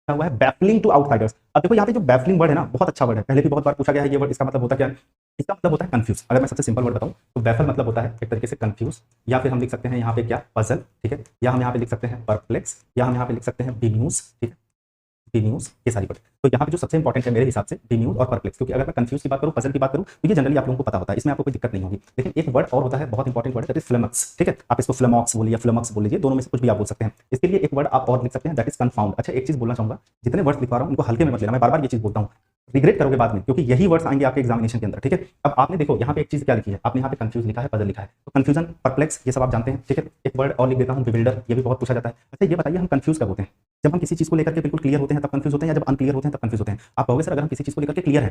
हुआ है baffling to outsiders. अब देखो यहाँ पे जो बैफलिंग वर्ड है ना, बहुत अच्छा वर्ड है, पहले भी बहुत बार पूछा गया है ये वर्ड। इसका मतलब होता क्या है? इसका मतलब होता है कंफ्यूज। अगर मैं सबसे सिंपल वर्ड बताऊं तो बैफल मतलब होता है एक तरीके से कंफ्यूज, या फिर हम लिख सकते हैं यहाँ पे क्या, पजल, ठीक है, या हम यहाँ पे लिख सकते हैं परप्लेक्स, या हम यहाँ पे लिख सकते हैं बेम्यूज, ठीक है, बेम्यूज, ये सारी वर्ड। तो यहाँ पे जो सबसे इंपॉर्टेंट है मेरे हिसाब से बेम्यूज और परप्लेक्स, क्योंकि अगर मैं कंफ्यूज की बात करूँ, पजल की बात करूँ, तो ये जनरली आप लोगों को पता होता है, इसमें आपको कोई दिक्कत नहीं होगी। लेकिन एक वर्ड और होता है बहुत इंपॉर्टेंट वर्ड, दैट इज फ्लेमक्स, ठीक है, आप इसको फ्लेमॉक्स बोलिए, फ्लेमक्स बोल लीजिए, दोनों में से कुछ भी आप बोल सकते हैं। इसके लिए एक वर्ड आप और लिख सकते हैं, दैट इज कंफाउंड। अच्छा, एक चीज बोलना चाहूंगा, जितने वर्ड्स लिखवा रहा हूं उनको हल्के में मत लेना, मैं बार बार ये चीज बोलता हूं, रिग्रेट करोगे बाद में, क्योंकि यही वर्ड्स आएंगे आपके एग्जामिनेशन के अंदर, ठीक है। अब आपने देखो यहाँ पे एक चीज क्या लिखी है, आपने यहाँ पे कंफ्यूज लिखा है, पजल लिखा है, तो कंफ्यूजन, परप्लेक्स, ये सब आप जानते हैं, ठीक है। एक वर्ड और लिख देता हूँ, बिविल्डर, ये भी बहुत पूछा जाता है। अच्छा ये बताइए, हम कंफ्यूज कब होते हैं? जब हम किसी चीज को लेकर के बिल्कुल क्लियर होते हैं तब कंफ्यूज होते हैं, या जब अनक्लियर होते हैं तब कंफ्यूज होते हैं? आप कहोगे सर अगर हम किसी चीज को लेकर के क्लियर है,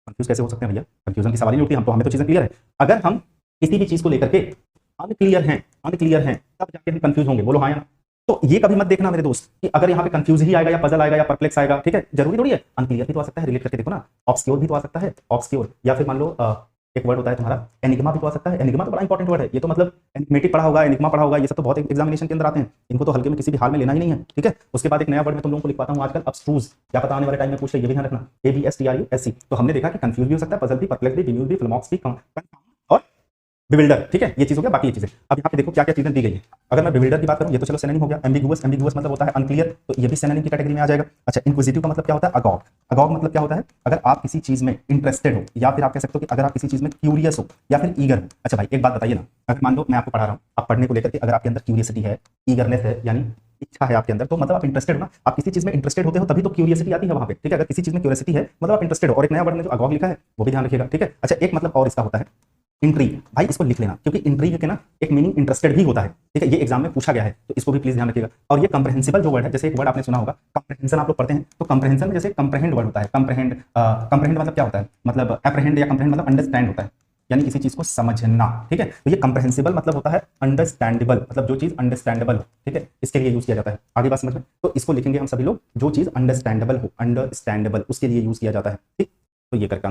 कंफ्यूज कैसे हो सकते हैं भैया? कंफ्यूजन की सवाल ही नहीं उठती, हम तो, हमें तो चीजें क्लियर है। अगर हम किसी भी चीज को लेकर के अनक्लियर हैं तब जाके हम कंफ्यूज होंगे, बोलो हाँ या ना। तो ये कभी मत देखना मेरे दोस्त कि अगर यहाँ पे कंफ्यूज ही आएगा या पजल आएगा या परप्लेक्स आएगा, ठीक है, जरूरी थोड़ी है, अनक्लियर भी तो आ सकता है, रिलेट करके देखो ना, ऑब्सक्योर भी तो आ सकता है, ऑब्सक्योर, या फिर मान लो एक वर्ड होता है तुम्हारा एनिग्मा भी तो आ सकता है। एनिग्मा तो बड़ा इंपॉर्टेंट वर्ड है, ये तो मतलब एनिग्मेटिक पढ़ा होगा, एनिग्मा पढ़ा होगा, ये सब तो बहुत एग्जामिनेशन के अंदर आते हैं, इनको तो हल्के में किसी भी हाल में लेना ही नहीं है, ठीक है। उसके बाद एक नया वर्ड मैं तुम लोगों को लिखवाता हूँ आजकल, अब्स्ट्रूज, क्या पता आने वाले टाइम में पूछ ले, ये भी ध्यान रखना, ABSTRUSE। तो हमने देखा कि कंफ्यूज भी हो सकता है, पजल भी, परप्लेक्स भी, बेम्यूज भी, फ्लेमॉक्स भी, और बिविल्डर, ठीक है, ये चीज हो गया। बाकी ये चीजें अब यहाँ पे देखो क्या क्या चीजें दी गई है। अगर मैं बिविल्डर की बात करूँ, ये तो चलो सिनोनिम हो गया। एम्बिगुअस, एम्बिगुअस मतलब होता है अनक्लियर, तो ये भी सिनोनिम की कैटेगरी में आ जाएगा। अच्छा, इंक्विजिटिव का मतलब क्या होता है? अगॉग, अगॉग मतलब क्या होता है? अगर आप किसी चीज में इंटरेस्टेड हो, या फिर आप कह सकते हो कि अगर आप किसी चीज में क्यूरियस हो या फिर ईगर हो। अच्छा भाई एक बात बताइए ना, अगर मान लो मैं आपको पढ़ा रहा हूँ, आप पढ़ने को लेकर के अगर आपके अंदर क्यूरियसिटी है, ईगरनेस है, यानी इच्छा है आपके अंदर, तो मतलब आप इंटरेस्टेड हो ना, आप किसी चीज में इंटरेस्टेड होते हो तभी तो क्यूरियसिटी आती है वहां पे, ठीक है। अगर किसी चीज में क्यूरियसिटी है मतलब आप इंटरेस्टेड हो। और एक नया वर्ड में जो अगॉग लिखा है वो भी ध्यान रखिएगा, ठीक है। अच्छा, एक मतलब और इसका होता है इंट्रीग, भाई इसको लिख लेना, क्योंकि इंट्रीग के ना एक मीनिंग इंटरेस्टेड भी होता है, ठीक है, ये एग्जाम में पूछा गया है, तो इसको भी प्लीज ध्यान रखिएगा। और ये कंप्रहेंसिबल जो वर्ड है, जैसे एक वर्ड आपने सुना होगा कंप्रहेंशन, आप लोग पढ़ते हैं, तो कंप्रहेंशन में जैसे कंप्रहेंड वर्ड होता है, कंप्रहेंड, कंप्रहेंड मतलब क्या होता है? मतलब अप्रहेंड या कंप्रहेंड मतलब अंडरस्टैंड होता है, यानी किसी चीज को समझना, ठीक है। तो ये कंप्रहेंसिबल मतलब होता है अंडरस्टैंडेबल, मतलब जो चीज अंडरस्टैंडेबल हो, ठीक है, इसके लिए यूज किया जाता है। आगे बात समझ में? तो इसको लिखेंगे हम सभी लोग, जो चीज अंडरस्टैंडेबल हो, अंडरस्टैंडेबल, उसके लिए यूज किया जाता है, ठीक। तो ये करके